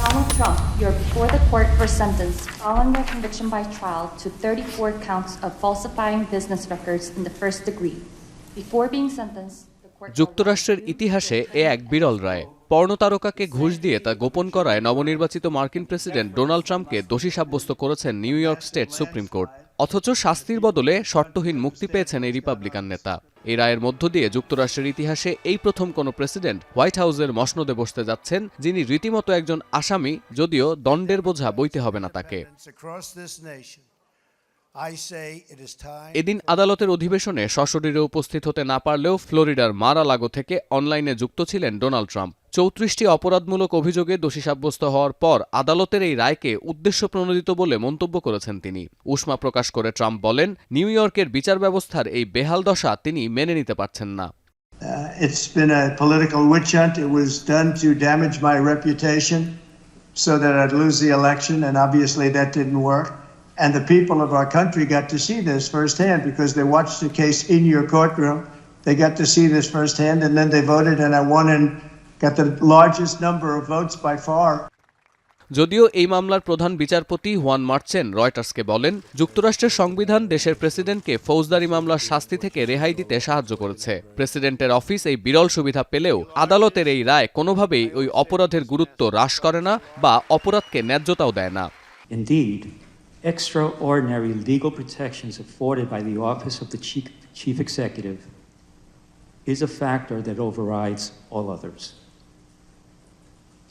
Donald Trump, you're before the court for sentence following your conviction by trial to 34 counts of falsifying business records in the first degree. Before being sentenced, the court যুক্তরাষ্ট্রের ইতিহাসে এ এক বিরল রায়। পর্ণতারকাকে ঘুষ দিয়ে তা গোপন করায় নবনির্বাচিত মার্কিন প্রেসিডেন্ট ডোনাল্ড ট্রাম্পকে দোষী সাব্যস্ত করেছেন new York state supreme court. অথচ শাস্তির বদলে শর্তহীন মুক্তি পেয়েছেন এই রিপাবলিকান নেতা। এই রায়ের মধ্য দিয়ে যুক্তরাষ্ট্রের ইতিহাসে এই প্রথম কোনো প্রেসিডেন্ট হোয়াইট হাউসের মসনদে বসতে যাচ্ছেন, যিনি রীতিমতো একজন আসামি, যদিও দণ্ডের বোঝা বইতে হবে না তাকে। এদিন আদালতের অধিবেশনে সশরীরে উপস্থিত হতে না পারলেও ফ্লোরিডার মার-আ-লাগো থেকে অনলাইনে যুক্ত ছিলেন ডোনাল্ড ট্রাম্প। 34টি অপরাধমূলক অভিযোগে দোষী সাব্যস্ত হওয়ার পর আদালতের এই রায়কে উদ্দেশ্যপ্রণোদিত বলে মন্তব্য করেছেন তিনি। উষ্মা প্রকাশ করে ট্রাম্প বলেন, নিউ ইয়র্কের বিচার ব্যবস্থার এই বেহাল দশা তিনি মেনে নিতে পারছেন না। It's been a political witch hunt. It was done to damage my reputation so that I'd lose the election, and obviously that didn't work. And the people of our country got to see this firsthand because they watched the case in your courtroom. They got to see this firsthand, and then they voted, and I won and got the largest number of votes by far. যদিও এই মামলার প্রধান বিচারপতি Juan মার্চেন রয়টার্সকে বলেন, যুক্তরাষ্ট্রের সংবিধান দেশের প্রেসিডেন্টকে ফৌজদারি মামলার শাস্তি থেকে রেহাই দিতে সাহায্য করেছে। প্রেসিডেন্টের অফিস এই বিরল সুবিধা পেলেও আদালতের এই রায় কোনোভাবেই ওই অপরাধের গুরুত্ব হ্রাস করে না বা অপরাধকে ন্যায্যতাও দেয় না। Indeed, extraordinary legal protections afforded by the office of the chief executive is a factor that overrides all others.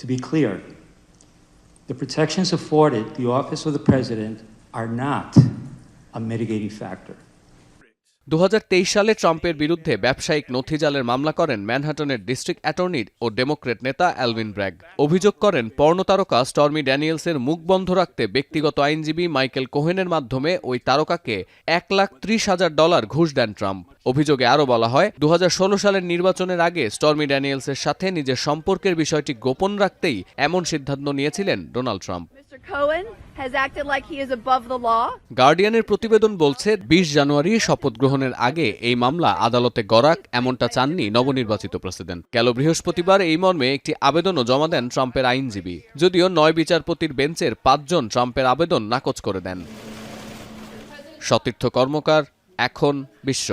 To be clear, the protections afforded the office of the president are not a mitigating factor. 2023 সালে ট্রাম্পের বিরুদ্ধে ব্যবসায়িক নথি জালের মামলা করেন ম্যানহাটনের district attorney ও Democrat নেতা Alvin brag. অভিযোগ করেন, পর্ণতারকা স্টর্মি ড্যানিয়েলসের মুখ বন্ধ রাখতে ব্যক্তিগত আইনজীবী মাইকেল কোহেনের মাধ্যমে ওই তারকাকে $1,30,000 ঘুষ দেন ট্রাম্প। অভিযোগে আরও বলা হয়, 2016 সালের নির্বাচনের আগে স্টর্মি ড্যানিয়েলসের সাথে নিজের সম্পর্কের বিষয়টি গোপন রাখতেই এমন সিদ্ধান্ত নিয়েছিলেন ডোনাল্ড ট্রাম্প। গার্ডিয়ানের প্রতিবেদন বলছে, 20 জানুয়ারি শপথ গ্রহণের আগে এই মামলা আদালতে গড়াক, এমনটা চাননি নবনির্বাচিত প্রেসিডেন্ট। গেল বৃহস্পতিবার এই মর্মে একটি আবেদনও জমা দেন ট্রাম্পের আইনজীবী, যদিও 9 বিচারপতির বেঞ্চের 5 জন ট্রাম্পের আবেদন নাকচ করে দেন। সতীর্থ কর্মকার, এখন বিশ্ব।